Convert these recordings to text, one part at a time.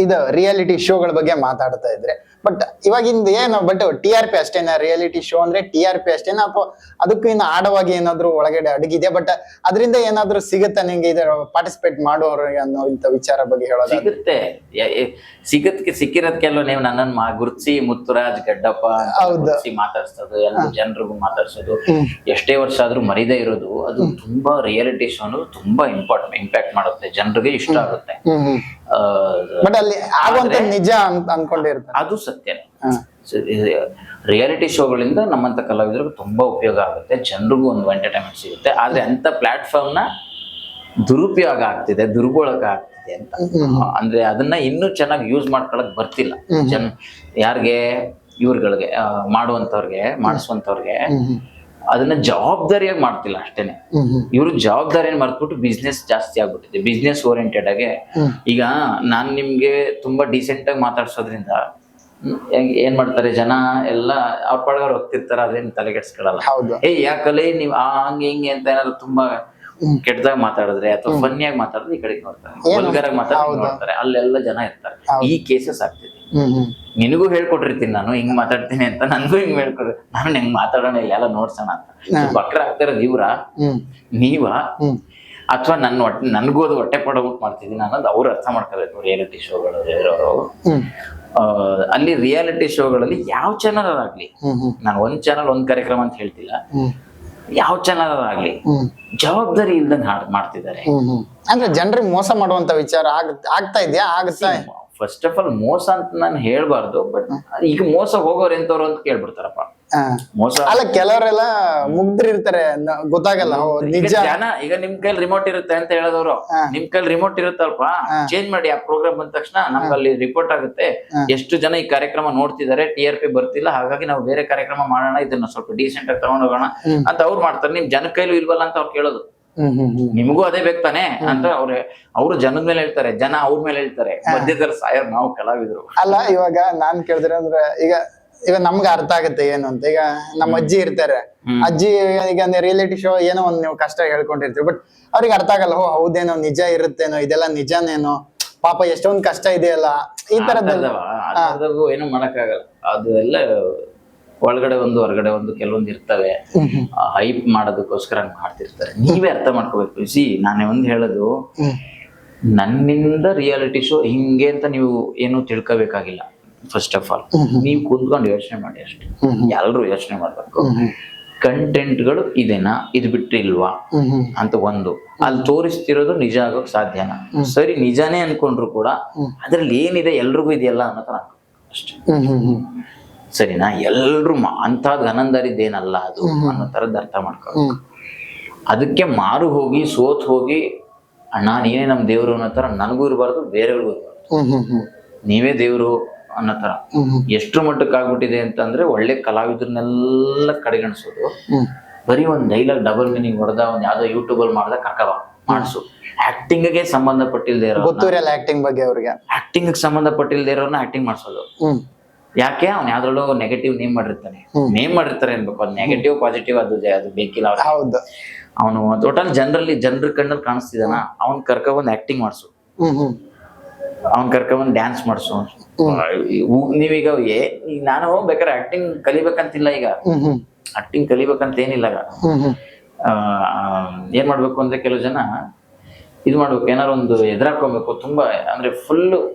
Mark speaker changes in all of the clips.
Speaker 1: ಇದು ರಿಯಾಲಿಟಿ ಶೋಗಳ ಬಗ್ಗೆ ಮಾತಾಡ್ತಾ ಇದ್ರೆ, ಬಟ್ ಇವಾಗಿಂದ ಏನು ಬಟ್ TRP ಅಷ್ಟೇನಾ? ರಿಯಾಲಿಟಿ ಶೋ ಅಂದ್ರೆ TRP ಅಷ್ಟೇನಾ ಅಥವಾ ಅದಕ್ಕೂ ಇನ್ನು ಆಡವಾಗಿ ಏನಾದ್ರು ಒಳಗಡೆ ಅಡಗಿದೆ? ಬಟ್ ಅದರಿಂದ ಏನಾದ್ರು ಸಿಗುತ್ತಾ ನಿಂಗೆ ಇದರ ಪಾರ್ಟಿಸಿಪೇಟ್ ಮಾಡೋರಿಗೆ ಅನ್ನೋ ಇಂಥ ವಿಚಾರ ಬಗ್ಗೆ ಹೇಳೋದು?
Speaker 2: ಸಿಗುತ್ತೆ, ಸಿಕ್ಕಿರೋದಕ್ಕೆಲ್ಲ ನೀವು ನನ್ನನ್ನು ಗುರುತಿಸಿ ಮುತ್ತುರಾಜ್ ಗಡ್ಡಪ್ಪ ಗುರುತಿಸಿ ಮಾತಾಡ್ಸೋದು, ಎಲ್ಲ ಜನರಿಗೂ ಮಾತಾಡ್ಸೋದು, ಎಷ್ಟೇ ವರ್ಷ ಆದ್ರೂ ಮರಿದೇ ಇರೋದು, ಅದು ತುಂಬಾ ರಿಯಾಲಿಟಿ ಶೋ ಅನ್ನೋದು ತುಂಬಾ ಇಂಪ್ಯಾಕ್ಟ್ ಮಾಡುತ್ತೆ, ಜನರಿಗೆ ಇಷ್ಟ ಆಗುತ್ತೆ.
Speaker 1: ಬಟ್ ಅಲ್ಲಿ ಆಗುವಂತ ನಿಜ ಅಂತ ಅನ್ಕೊಂಡಿರ್ತಾರೆ,
Speaker 2: ಅದು ಸತ್ಯನೇ. ರಿಯಾಲಿಟಿ ಶೋಗಳಿಂದ ನಮ್ಮಂತ ಕಲಾವಿದರಿಗೆ ತುಂಬಾ ಉಪಯೋಗ ಆಗುತ್ತೆ, ಜನರಿಗೂ ಒಂದು ಎಂಟರ್ಟೈನ್ಮೆಂಟ್ ಸಿಗುತ್ತೆ. ಆದ್ರೆ ಅಂತ ಪ್ಲಾಟ್ಫಾರ್ಮ್ ನ ದುರುಪಯೋಗ ಆಗ್ತಿದೆ, ದುರ್ಬಳಕೆ ಆಗ್ತಿದೆ ಅಂತ. ಅಂದ್ರೆ ಅದನ್ನ ಇನ್ನೂ ಚೆನ್ನಾಗಿ ಯೂಸ್ ಮಾಡ್ಕೊಳಕ್ ಬರ್ತಿಲ್ಲ ಯಾರಿಗೆ, ಇವ್ರುಗಳಿಗೆ ಮಾಡುವಂತವ್ರಿಗೆ, ಮಾಡಿಸುವಂತವ್ರಿಗೆ ಅದನ್ನ ಜವಾಬ್ದಾರಿಯಾಗಿ ಮಾಡ್ತಿಲ್ಲ ಅಷ್ಟೇನೆ. ಇವರು ಜವಾಬ್ದಾರಿಯನ್ನು ಮರ್ತ್ಬಿಟ್ಟು ಬಿಸ್ನೆಸ್ ಜಾಸ್ತಿ ಆಗ್ಬಿಟ್ಟಿದೆ, ಬಿಸ್ನೆಸ್ ಓರಿಯೆಂಟೆಡ್ ಆಗಿ. ಈಗ ನಾನ್ ನಿಮ್ಗೆ ತುಂಬಾ ಡೀಸೆಂಟ್ ಆಗಿ ಮಾತಾಡ್ಸೋದ್ರಿಂದ ಏನ್ ಮಾಡ್ತಾರೆ ಜನ ಎಲ್ಲ ಅವ್ರ ಪಳಗವ್ರು ಹೋಗ್ತಿರ್ತಾರ, ಅದೇನ್ ತಲೆಗೆಡ್ಸ್ಕೊಳಲ್ಲ. ಯಾಕಲೆ ನೀವ್ ಹಂಗೆ ಹಿಂಗೆ ಅಂತ ಏನಾದ್ರು ತುಂಬಾ ಕೆಟ್ಟದಾಗ ಮಾತಾಡಿದ್ರೆ ಅಥವಾ ಫನ್ನಿಯಾಗಿ ಮಾತಾಡಿದ್ರೆ ಈ ಕಡೆಗೆ ನೋಡ್ತಾರೆ, ವಲ್ಗರಾಗಿ ಮಾತಾಡ್ತಾರೆ, ಅಲ್ಲೆಲ್ಲ ಜನ ಇರ್ತಾರೆ. ಈ ಕೇಸಸ್ ಆಗ್ತಿದೆ. ನಿನಗೂ ಹೇಳ್ಕೊಟ್ಟಿರ್ತೀನಿ ನಾನು ಹಿಂಗ್ ಮಾತಾಡ್ತೀನಿ ಅಂತ, ನನ್ಗೂ ಹಿಂಗ್ ಹೇಳ್ಕೊಡ್ರಿ, ನಾನು ಹೆಂಗ್ ಮಾತಾಡೋಣ ಎಲ್ಲ ನೋಡ್ಸೋಣ ಅಂತ. ಬಕ್ರ ಆಗ್ತಿರೋದು ಇವ್ರ ನೀವ ಅಥವಾ ನನ್ಗೂ ಅದು ಹೊಟ್ಟೆ ಪಡೋಬಿಟ್ಟು ಮಾಡ್ತಿದ್ದೀನಿ ಅನ್ನೋದು ಅವ್ರು ಅರ್ಥ ಮಾಡ್ಕೋಬೇಕು. ರಿಯಾಲಿಟಿ ಶೋಗಳು ಇರೋರು ಅಲ್ಲಿ ರಿಯಾಲಿಟಿ ಶೋಗಳಲ್ಲಿ ಯಾವ ಚಾನಲ್ ಆಗ್ಲಿ, ನಾನು ಒಂದ್ ಚಾನಲ್ ಒಂದ್ ಕಾರ್ಯಕ್ರಮ ಅಂತ ಹೇಳ್ತಿಲ್ಲ, ಯಾವ ಚಾನಲ್ ಆಗ್ಲಿ ಜವಾಬ್ದಾರಿ ಇಲ್ದಂಗ್ ಮಾಡ್ತಿದ್ದಾರೆ.
Speaker 1: ಅಂದ್ರೆ ಜನರಿಗೆ ಮೋಸ ಮಾಡುವಂತ ವಿಚಾರ ಆಗ್ತಾ ಇದೆಯಾ? ಆಗುತ್ತಾ?
Speaker 2: ಫಸ್ಟ್ ಆಫ್ ಆಲ್ ಮೋಸ ಅಂತ ನಾನು ಹೇಳ್ಬಾರ್ದು, ಬಟ್ ಈಗ ಮೋಸ ಹೋಗೋರು ಎಂತವ್ರು ಅಂತ ಕೇಳ್ಬಿಡ್ತಾರಪ್ಪ. ಮೋಸ
Speaker 1: ಅಲ್ಲ, ಕೆಲವರೆಲ್ಲ ಮುಗ್ದಿರ್ತಾರೆ, ಗೊತ್ತಾಗಲ್ಲ ನಿಜ.
Speaker 2: ಜನ ಈಗ ನಿಮ್ ಕೈಲಿ ರಿಮೋಟ್ ಇರುತ್ತೆ ಅಂತ ಹೇಳೋದವ್ರು, ನಿಮ್ ಕೈಲಿ ರಿಮೋಟ್ ಇರುತ್ತಲ್ಪ, ಚೇಂಜ್ ಮಾಡಿ ಆ ಪ್ರೋಗ್ರಾಮ್ ಬಂದ ತಕ್ಷಣ ನಮ್ಗೆ ಅಲ್ಲಿ ರಿಪೋರ್ಟ್ ಆಗುತ್ತೆ ಎಷ್ಟು ಜನ ಈ ಕಾರ್ಯಕ್ರಮ ನೋಡ್ತಿದ್ದಾರೆ, TRP ಬರ್ತಿಲ್ಲ, ಹಾಗಾಗಿ ನಾವು ಬೇರೆ ಕಾರ್ಯಕ್ರಮ ಮಾಡೋಣ, ಇದನ್ನ ಸ್ವಲ್ಪ ಡೀಸೆಂಟ್ ಆಗಿ ತಗೊಂಡ್ ಹೋಗೋಣ ಅಂತ ಅವ್ರು ಮಾಡ್ತಾರೆ. ನಿಮ್ ಜನ ಕೈಲೂ ಇಲ್ವಲ್ಲ ಅಂತ ಅವ್ರು ಕೇಳೋದು. ನಿಮಗೂ ಅದೇ ಬೇಕು ತಾನೆ ಅಂತ ಅವ್ರು ಜನದ ಮೇಲೆ ಹೇಳ್ತಾರೆ, ಜನ ಅವ್ರ ಮೇಲೆ ಹೇಳ್ತಾರೆ, ಮಧ್ಯದಲ್ಲಿ ಸಾಯೋರು ನಾವು ಕಲಾವಿದ್ರು.
Speaker 1: ಅಲ್ಲ, ಇವಾಗ ನಾನ್ ಕೇಳಿದ್ರೆ ಅಂದ್ರೆ ಈಗ ನಮ್ಗೆ ಅರ್ಥ ಆಗುತ್ತೆ ಏನು ಅಂತ. ಈಗ ನಮ್ಮ ಅಜ್ಜಿ ಇರ್ತಾರೆ, ಅಜ್ಜಿ ಈಗ ರಿಯಾಲಿಟಿ ಶೋ ಏನೋ ಒಂದ್ ನೀವು ಕಷ್ಟ ಹೇಳ್ಕೊಂಡಿರ್ತೀವಿ, ಬಟ್ ಅವ್ರಿಗೆ ಅರ್ಥ ಆಗಲ್ಲ, ಹೌದೇನೋ ನಿಜ ಇರುತ್ತೇನೋ, ಇದೆಲ್ಲ ನಿಜನೇನೋ, ಪಾಪ ಎಷ್ಟೊಂದ್ ಕಷ್ಟ ಇದೆಯಲ್ಲ, ಈ ತರದ್ದೆಲ್ಲ
Speaker 2: ಏನು ಮಾಡಕ್ಕಾಗಲ್ಲ. ಅದು ಎಲ್ಲ ಒಳಗಡೆ ಒಂದು ಹೊರಗಡೆ ಒಂದು ಕೆಲವೊಂದು ಇರ್ತವೆ, ಹೈಪ್ ಮಾಡೋದಕ್ಕೋಸ್ಕರ ಮಾಡ್ತಿರ್ತಾರೆ. ನೀವೇ ಅರ್ಥ ಮಾಡ್ಕೋಬೇಕು. ನಾನೇ ಒಂದ್ ಹೇಳೋದು, ನನ್ನಿಂದ ರಿಯಾಲಿಟಿ ಶೋ ಹಿಂಗೆ ಅಂತ ನೀವು ಏನು ತಿಳ್ಕೋಬೇಕಾಗಿಲ್ಲ. ಫಸ್ಟ್ ಆಫ್ ಆಲ್ ನೀವು ಕುಂತ್ಕೊಂಡು ಯೋಚನೆ ಮಾಡಿ ಅಷ್ಟೇ, ಎಲ್ರು ಯೋಚನೆ ಮಾಡ್ಬೇಕು. ಕಂಟೆಂಟ್ಗಳು ಇದೇನಾ, ಇದು ಬಿಟ್ಟು ಇಲ್ವಾ ಅಂತ ಒಂದು ಅಲ್ಲಿ ತೋರಿಸ್ತಿರೋದು ನಿಜ ಆಗೋಕ್ ಸಾಧ್ಯನಾ? ಸರಿ, ನಿಜಾನೇ ಅನ್ಕೊಂಡ್ರು ಕೂಡ ಅದ್ರಲ್ಲಿ ಏನಿದೆ ಎಲ್ರಿಗೂ ಇದೆಯಲ್ಲ ಅನ್ನೋ ತರ ಅಷ್ಟೇ. ಸರಿನಾ? ಎಲ್ರು ಅಂತದ್ ಆನಂದರಿದ್ದೇನಲ್ಲ ಅದು ಅನ್ನೋ ತರದ್ ಅರ್ಥ ಮಾಡ್ಕೋಬೇಕು. ಅದಕ್ಕೆ ಮಾರು ಹೋಗಿ ಸೋತ್ ಹೋಗಿ ಅಣ್ಣ ನೀನೇ ನಮ್ ದೇವ್ರು ಅನ್ನೋ ತರ ನನಗೂ ಇರಬಾರ್ದು, ಬೇರೆಯವ್ರಿಗೂ ಇರಬಾರ್ದು. ನೀವೇ ದೇವ್ರು ಅನ್ನೋ ತರ ಎಷ್ಟ್ರ ಮಟ್ಟಕ್ಕೆ ಆಗ್ಬಿಟ್ಟಿದೆ ಅಂತಂದ್ರೆ, ಒಳ್ಳೆ ಕಲಾವಿದ್ರನ್ನೆಲ್ಲ ಕಡೆಗಣಿಸೋದು, ಬರೀ ಒಂದ್ ಡೈಲಾಗ್ ಡಬಲ್ ಮೀನಿಂಗ್ ಹೊಡೆದ ಒಂದ್ ಯಾವ್ದೋ ಯೂಟ್ಯೂಬ್ ಅಲ್ಲಿ ಮಾಡ್ದ ಕರ್ಕವ ಮಾಡ್ಸು, ಆಕ್ಟಿಂಗ್ ಗೆ ಸಂಬಂಧಪಟ್ಟಿಲ್ದೇ ಇರೋ,
Speaker 1: ಗೊತ್ತಿರಲ್ಲ ಆಕ್ಟಿಂಗ್ ಬಗ್ಗೆ ಅವ್ರಿಗೆ,
Speaker 2: ಆಕ್ಟಿಂಗ್ ಸಂಬಂಧಪಟ್ಟಿಲ್ದೇ ಇರೋರ್ನ ಆಕ್ಟಿಂಗ್ ಮಾಡ್ಸೋದು. ಯಾಕೆ? ಅವ್ನ ಯಾವ್ದ್ರಲ್ಲೂ ನೆಗೆಟಿವ್ ನೇಮ್ ಮಾಡಿರ್ತಾರೆ ಅನ್ಬೇಕು. ಅದು ನೆಗೆಟಿವ್ ಪಾಸಿಟಿವ್ ಅದು ಬೇಕಿಲ್ಲ. ಅವನು ಟೋಟಲ್ ಜನರ ಕಣ್ಣಲ್ಲಿ ಕಾಣಿಸ್ತಿದಾನ, ಅವ್ನ್ ಕರ್ಕೊಂಡ್ ಆಕ್ಟಿಂಗ್ ಮಾಡ್ಸು, ಅವ್ನ್ ಕರ್ಕೊಂಡ್ ಡ್ಯಾನ್ಸ್ ಮಾಡ್ಸು. ನೀವೀಗ ನಾನು ಬೇಕಾದ್ರೆ ಆಕ್ಟಿಂಗ್ ಕಲಿಬೇಕಂತಿಲ್ಲ, ಈಗ ಆಕ್ಟಿಂಗ್ ಕಲಿಬೇಕಂತ ಏನಿಲ್ಲ. ಏನ್ ಮಾಡ್ಬೇಕು ಅಂದ್ರೆ, ಕೆಲವು ಜನ ಇದು ಮಾಡ್ಬೇಕು, ಏನಾರು ಒಂದು ಎದುರಾಕೊಬೇಕು, ತುಂಬಾ ಅಂದ್ರೆ ಫುಲ್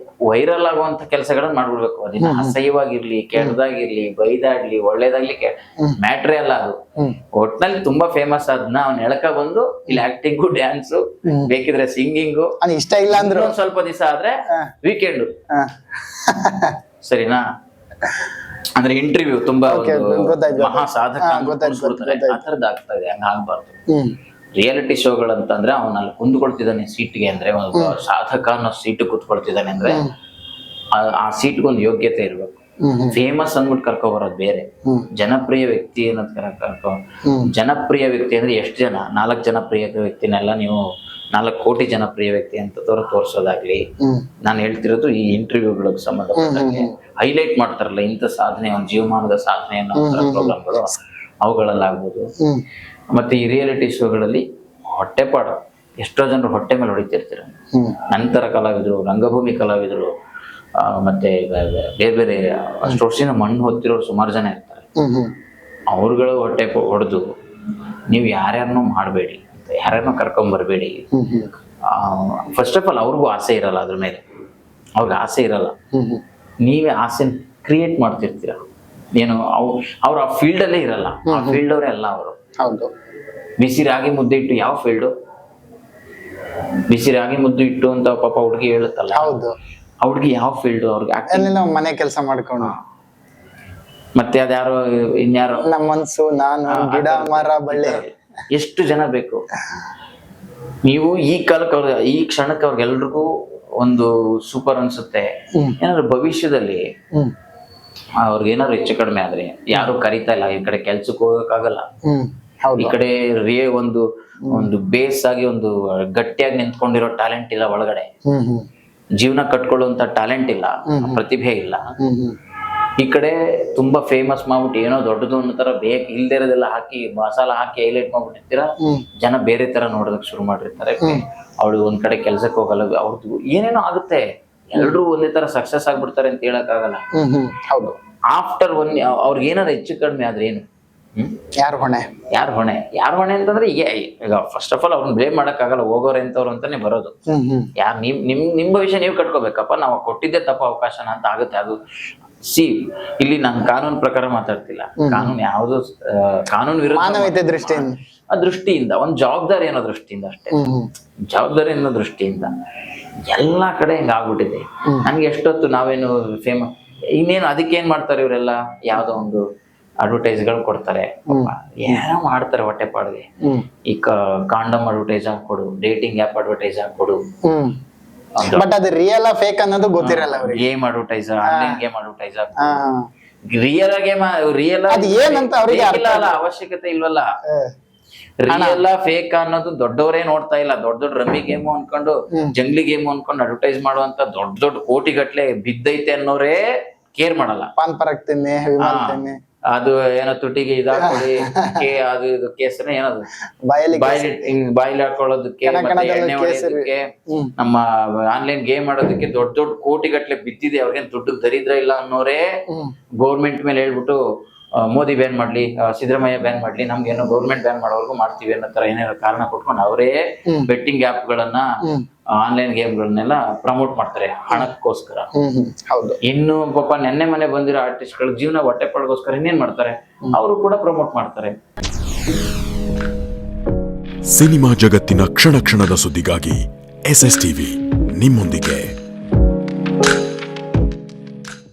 Speaker 2: ವೈರಲ್ ಆಗುವಂತ ಕೆಲಸಗಳನ್ನ ಮಾಡ್ಬಿಡ್ಬೇಕು. ಅದನ್ನ ಅಸಹ್ಯವಾಗಿರ್ಲಿ, ಕೆಟ್ಟದಾಗಿರ್ಲಿ, ಬೈದಾಗ್ಲಿ, ಒಳ್ಳೇದಾಗ್ಲಿ, ಮ್ಯಾಟ್ರೇ ಅಲ್ಲ ಅದು. ಒಟ್ನಲ್ಲಿ ತುಂಬಾ ಫೇಮಸ್ ಅದನ್ನ ಅವ್ನ ಎಳಕ ಬಂದು ಇಲ್ಲಿ ಆಕ್ಟಿಂಗು, ಡ್ಯಾನ್ಸು, ಬೇಕಿದ್ರೆ ಸಿಂಗಿಂಗು,
Speaker 1: ಇಷ್ಟ ಇಲ್ಲ ಅಂದ್ರೆ
Speaker 2: ಸ್ವಲ್ಪ ದಿವಸ ಆದ್ರೆ ವೀಕೆಂಡ್, ಸರಿನಾ? ಅಂದ್ರೆ ಇಂಟರ್ವ್ಯೂ ತುಂಬಾ ಮಹಾ ಸಾಧಕ ಆ ತರದ್ ಆಗ್ತಾ ಇದೆ. ಹಂಗ ಆಗ್ಬಾರ್ದು. ರಿಯಾಲಿಟಿ ಶೋಗಳಂತಂದ್ರೆ ಅವನಲ್ಲಿ ಕುಂದ್ಕೊಳ್ತಿದ್ದಾನೆ ಸೀಟ್ಗೆ ಅಂದ್ರೆ, ಒಂದು ಸಾಧಕ ಅನ್ನೋ ಸೀಟ್ ಕುತ್ಕೊಳ್ತಿದ್ದಾನೆ ಅಂದ್ರೆ ಆ ಸೀಟ್ಗೊಂದು ಯೋಗ್ಯತೆ ಇರ್ಬೇಕು. ಫೇಮಸ್ ಅಂದ್ಬಿಟ್ಟು ಕರ್ಕೊಬರೋದು ಬೇರೆ, ಜನಪ್ರಿಯ ವ್ಯಕ್ತಿ ಅನ್ನೋದ್ ಜನಪ್ರಿಯ ವ್ಯಕ್ತಿ ಅಂದ್ರೆ ಎಷ್ಟು ಜನ, 4 ಜನಪ್ರಿಯ ವ್ಯಕ್ತಿನೆಲ್ಲ ನೀವು 4 ಕೋಟಿ ಜನಪ್ರಿಯ ವ್ಯಕ್ತಿ ಅಂತ ತೋರ್ಸೋದಾಗ್ಲಿ. ನಾನು ಹೇಳ್ತಿರೋದು ಈ ಇಂಟರ್ವ್ಯೂಗಳಿಗೆ ಸಂಬಂಧಪಟ್ಟಂಗೆ ಹೈಲೈಟ್ ಮಾಡ್ತಾರಲ್ಲ, ಇಂಥ ಸಾಧನೆ, ಒಂದು ಜೀವಮಾನದ ಸಾಧನೆ ಅನ್ನೋ ಪ್ರೋಗ್ರಾಮ್ಗಳು, ಅವುಗಳಲ್ಲಾಗ್ಬೋದು. ಮತ್ತೆ ಈ ರಿಯಾಲಿಟಿ ಶೋಗಳಲ್ಲಿ ಹೊಟ್ಟೆಪಾಡು, ಎಷ್ಟೋ ಜನರು ಹೊಟ್ಟೆ ಮೇಲೆ ಹೊಡಿತಿರ್ತೀರ. ನಂತರ ಕಲಾವಿದರು, ರಂಗಭೂಮಿ ಕಲಾವಿದರು, ಮತ್ತೆ ಬೇರೆ ಬೇರೆ ಅಷ್ಟು ವರ್ಷದಿಂದ ಮಣ್ಣು ಹೊತ್ತಿರೋರು ಸುಮಾರು ಜನ ಇರ್ತಾರೆ. ಅವ್ರುಗಳು ಹೊಟ್ಟೆ ಹೊಡೆದು ನೀವು ಯಾರ್ಯಾರನ್ನೂ ಮಾಡಬೇಡಿ, ಯಾರ್ಯಾರನ್ನೂ ಕರ್ಕೊಂಬರ್ಬೇಡಿ. ಫಸ್ಟ್ ಆಫ್ ಆಲ್ ಅವ್ರಿಗೂ ಆಸೆ ಇರಲ್ಲ, ಅದ್ರ ಮೇಲೆ ಅವ್ರಿಗೆ ಆಸೆ ಇರಲ್ಲ. ನೀವೇ ಆಸೆ ಕ್ರಿಯೇಟ್ ಮಾಡ್ತಿರ್ತೀರ. ಏನು ಅವ್ರು ಆ ಫೀಲ್ಡಲ್ಲೇ ಇರಲ್ಲ, ಆ ಫೀಲ್ಡ್ ಅವರೇ ಅಲ್ಲ ಅವರು.
Speaker 1: ಹೌದು.
Speaker 2: ಬಿಸಿ ರಾಗಿ ಮುದ್ದೆ ಇಟ್ಟು ಯಾವ ಫೀಲ್ಡು? ಬಿಸಿ ರಾಗಿ ಮುದ್ದೆ ಇಟ್ಟು ಅಂತ ಪಾಪ ಹುಡುಗಿ ಹೇಳುತ್ತಲ್ಲ,
Speaker 1: ಹೌದು.
Speaker 2: ಆ ಹುಡುಗಿ ಯಾವ ಫೀಲ್ಡ್? ಅವ್ರಿಗೆ
Speaker 1: ನಾವು ಮನೆ ಕೆಲಸ ಮಾಡ್ಕೊಂಡು
Speaker 2: ಮತ್ತೆ ಅದ್ಯಾರೋ ಇನ್ಯಾರೋ
Speaker 1: ನಮ್ಮ ಮನ್ಸು, ನಾನು, ಗಿಡ ಮರ ಬಳ್ಳಿ,
Speaker 2: ಎಷ್ಟು ಜನ ಬೇಕು? ನೀವು ಈ ಕಾಲಕ್ಕೆ ಈ ಕ್ಷಣಕ್ಕೆ ಅವ್ರಿಗೆಲ್ರಿಗೂ ಒಂದು ಸೂಪರ್ ಅನ್ಸುತ್ತೆ. ಏನಾದ್ರು ಭವಿಷ್ಯದಲ್ಲಿ ಅವ್ರಿಗೇನಾದ್ರು ಹೆಚ್ಚು ಕಡಿಮೆ ಆದ್ರೆ ಯಾರು ಕರಿತಾ ಇಲ್ಲ, ಈ ಕಡೆ ಕೆಲ್ಸಕ್ಕೆ ಹೋಗಕ್ಕಾಗಲ್ಲ, ಈ ಕಡೆ ಒಂದು ಬೇಸ್ ಆಗಿ ಒಂದು ಗಟ್ಟಿಯಾಗಿ ನಿಂತ್ಕೊಂಡಿರೋ ಟ್ಯಾಲೆಂಟ್ ಇಲ್ಲ ಒಳಗಡೆ, ಜೀವನ ಕಟ್ಕೊಳ್ಳುವಂತ ಟ್ಯಾಲೆಂಟ್ ಇಲ್ಲ, ಪ್ರತಿಭೆ ಇಲ್ಲ. ಈ ಕಡೆ ತುಂಬಾ ಫೇಮಸ್ ಮಾಡ್ಬಿಟ್ಟು ಏನೋ ದೊಡ್ಡದು ಅನ್ನೋ ತರ ಇಲ್ದೇ ಇರೋದೆಲ್ಲ ಹಾಕಿ ಮಸಾಲ ಹಾಕಿ ಹೈಲೈಟ್ ಮಾಡ್ಬಿಟ್ಟಿರ್ತೀರ, ಜನ ಬೇರೆ ತರ ನೋಡೋದಕ್ ಶುರು ಮಾಡಿರ್ತಾರೆ. ಅವಳು ಒಂದ್ ಕಡೆ ಕೆಲ್ಸಕ್ಕೆ ಹೋಗಲ್ಲ, ಅವ್ರದ್ದು ಏನೇನೋ ಆಗುತ್ತೆ. ಎಲ್ರು ಒಂದೇ ತರ ಸಕ್ಸಸ್ ಆಗ್ಬಿಡ್ತಾರೆ ಅಂತ ಹೇಳಕ್ ಆಗಲ್ಲ.
Speaker 1: ಹೌದು.
Speaker 2: ಆಫ್ಟರ್ ಅವ್ರಿಗೆ ಏನಾದ್ರು ಹೆಚ್ಚು ಕಡಿಮೆ ಆದ್ರೆ ಏನು?
Speaker 1: ಯಾರು ಹೊಣೆ?
Speaker 2: ಯಾರು ಹೊಣೆ ಅಂತಂದ್ರೆ ಈಗ ಫಸ್ಟ್ ಆಫ್ ಆಲ್ ಅವ್ರನ್ನ ಬ್ಲೇಮ್ ಮಾಡಕ್ ಆಗಲ್ಲ, ಹೋಗೋರೆ ಅಂತವ್ರು ಅಂತಾನೆ ಬರೋದು. ಯಾರು ನಿಮ್ ಭವಿಷ್ಯ ನೀವು ಕಟ್ಕೋಬೇಕಪ್ಪ, ನಾವು ಕೊಟ್ಟಿದ್ದೆ ತಪ್ಪ ಅವಕಾಶನ ಅಂತ ಆಗುತ್ತೆ. ಅದು ಇಲ್ಲಿ ನಾನು ಕಾನೂನು ಪ್ರಕಾರ ಮಾತಾಡ್ತಿಲ್ಲ, ಕಾನೂನು ಯಾವುದು ಕಾನೂನು ವಿರುದ್ಧ
Speaker 1: ಮಾನವೀಯತೆ
Speaker 2: ದೃಷ್ಟಿಯಿಂದ ಒಂದು ಜವಾಬ್ದಾರಿ ಅನ್ನೋ ದೃಷ್ಟಿಯಿಂದ ಅಷ್ಟೇ, ಜವಾಬ್ದಾರಿ ಅನ್ನೋ ದೃಷ್ಟಿಯಿಂದ ಎಲ್ಲಾ ಕಡೆ ಹಿಂಗ ಆಗ್ಬಿಟ್ಟಿದೆ. ನನ್ಗೆ ಎಷ್ಟೊತ್ತು ನಾವೇನು ಫೇಮಸ್ ಇನ್ನೇನು ಅದಕ್ಕೆ ಏನ್ ಮಾಡ್ತಾರೆ ಇವರೆಲ್ಲ, ಯಾವ್ದೋ ಒಂದು ಅಡ್ವರ್ಟೈಸ್ಗಳು ಕೊಡ್ತಾರೆ, ಏನೋ ಮಾಡ್ತಾರೆ ಹೊಟ್ಟೆ ಪಾಡಿಗೆ. ಈ ಕಾಂಡಮ್ ಅಡ್ವರ್ಟೈಸ್ ಹಾಕೊಡು, ಡೇಟಿಂಗ್ ಆಪ್ ಅಡ್ವರ್ಟೈಸ್ ಹಾಕೊಡು,
Speaker 1: ಬಟ್ ಅದು ರಿಯಲ್ ಫೇಕ್ ಅನ್ನೋದು ಗೊತ್ತಿರಲ್ಲ ಅವ್ರಿಗೆ.
Speaker 2: Game advertise, online game advertise real
Speaker 1: ಏನಂತ ಅವ್ರಿಗೆ
Speaker 2: ಅವಶ್ಯಕತೆ ಇಲ್ವಲ್ಲ. ರಿಯಲ್ ಫೇಕ್ ಅನ್ನೋದು ದೊಡ್ಡವರೇ ನೋಡ್ತಾ ಇಲ್ಲ. ದೊಡ್ಡ ದೊಡ್ಡ ರಮ್ಮಿ ಗೇಮು ಅನ್ಕೊಂಡು, ಜಂಗ್ಲಿ ಗೇಮು ಅನ್ಕೊಂಡು ಅಡ್ವರ್ಟೈಸ್ ಮಾಡುವಂತ ದೊಡ್ಡ ದೊಡ್ಡ ಕೋಟಿಗಟ್ಲೆ ಬಿದ್ದೈತೆ ಅನ್ನೋರೇ ಕೇರ್ ಮಾಡಲ್ಲ.
Speaker 1: ಪಾನ್ ಪರಾಗ್ ತಿನ್ನಿ, ವಿಮಾನ ತಿನ್ನಿ,
Speaker 2: ಅದು ಏನೋ ತುಟಿಗೆ ಇದಾಕೊಳ್ಳಿ, ಅದು ಇದು ಕೇಸರಿ ಏನದು ಬಾಯಿಲಿ ಹಾಕೊಳ್ಳೋದಕ್ಕೆ, ಎಣ್ಣೆ ಹೊಡೆಯೋದಕ್ಕೆ, ನಮ್ಮ ಆನ್ಲೈನ್ ಗೇಮ್ ಆಡೋದಕ್ಕೆ ದೊಡ್ಡ ದೊಡ್ಡ ಕೋಟಿಗಟ್ಲೆ ಬಿದ್ದಿದೆ. ಅವ್ರಿಗೇನ್ ದುಡ್ಡು ದರಿದ್ರ ಇಲ್ಲ ಅನ್ನೋರೇ ಗೌರ್ಮೆಂಟ್ ಮೇಲೆ ಹೇಳ್ಬಿಟ್ಟು ಮೋದಿ ಬ್ಯಾನ್ ಮಾಡ್ಲಿ, ಸಿದ್ದರಾಮಯ್ಯ ಬ್ಯಾನ್ ಮಾಡ್ಲಿ, ನಮ್ಗೇನೋ ಗೌರ್ಮೆಂಟ್ ಬ್ಯಾನ್ ಮಾಡೋರ್ಗು ಮಾಡ್ತೀವಿ ಅನ್ನೋ ತರ ಏನೇನೋ ಕಾರಣ ಕೊಟ್ಕೊಂಡು ಅವರೇ ಬೆಟ್ಟಿಂಗ್ ಆಪ್ ಗಳನ್ನ, ಆನ್ಲೈನ್ ಗೇಮ್ಗಳನ್ನೆಲ್ಲ ಪ್ರಮೋಟ್ ಮಾಡ್ತಾರೆ ಹಣಕ್ಕೋಸ್ಕರ. ಇನ್ನು ಪಾಪ ನೆನ್ನೆ ಮನೆ ಬಂದಿರೋ ಆರ್ಟಿಸ್ಟ್ಗಳ ಜೀವನ ಹೊಟ್ಟೆ ಪಾಡ್ಗೋಸ್ಕರ ಇನ್ನೇನ್ ಮಾಡ್ತಾರೆ, ಅವರು ಕೂಡ ಪ್ರಮೋಟ್ ಮಾಡ್ತಾರೆ.
Speaker 3: ಸಿನಿಮಾ ಜಗತ್ತಿನ ಕ್ಷಣ ಕ್ಷಣದ ಸುದ್ದಿಗಾಗಿ SS TV ನಿಮ್ಮೊಂದಿಗೆ.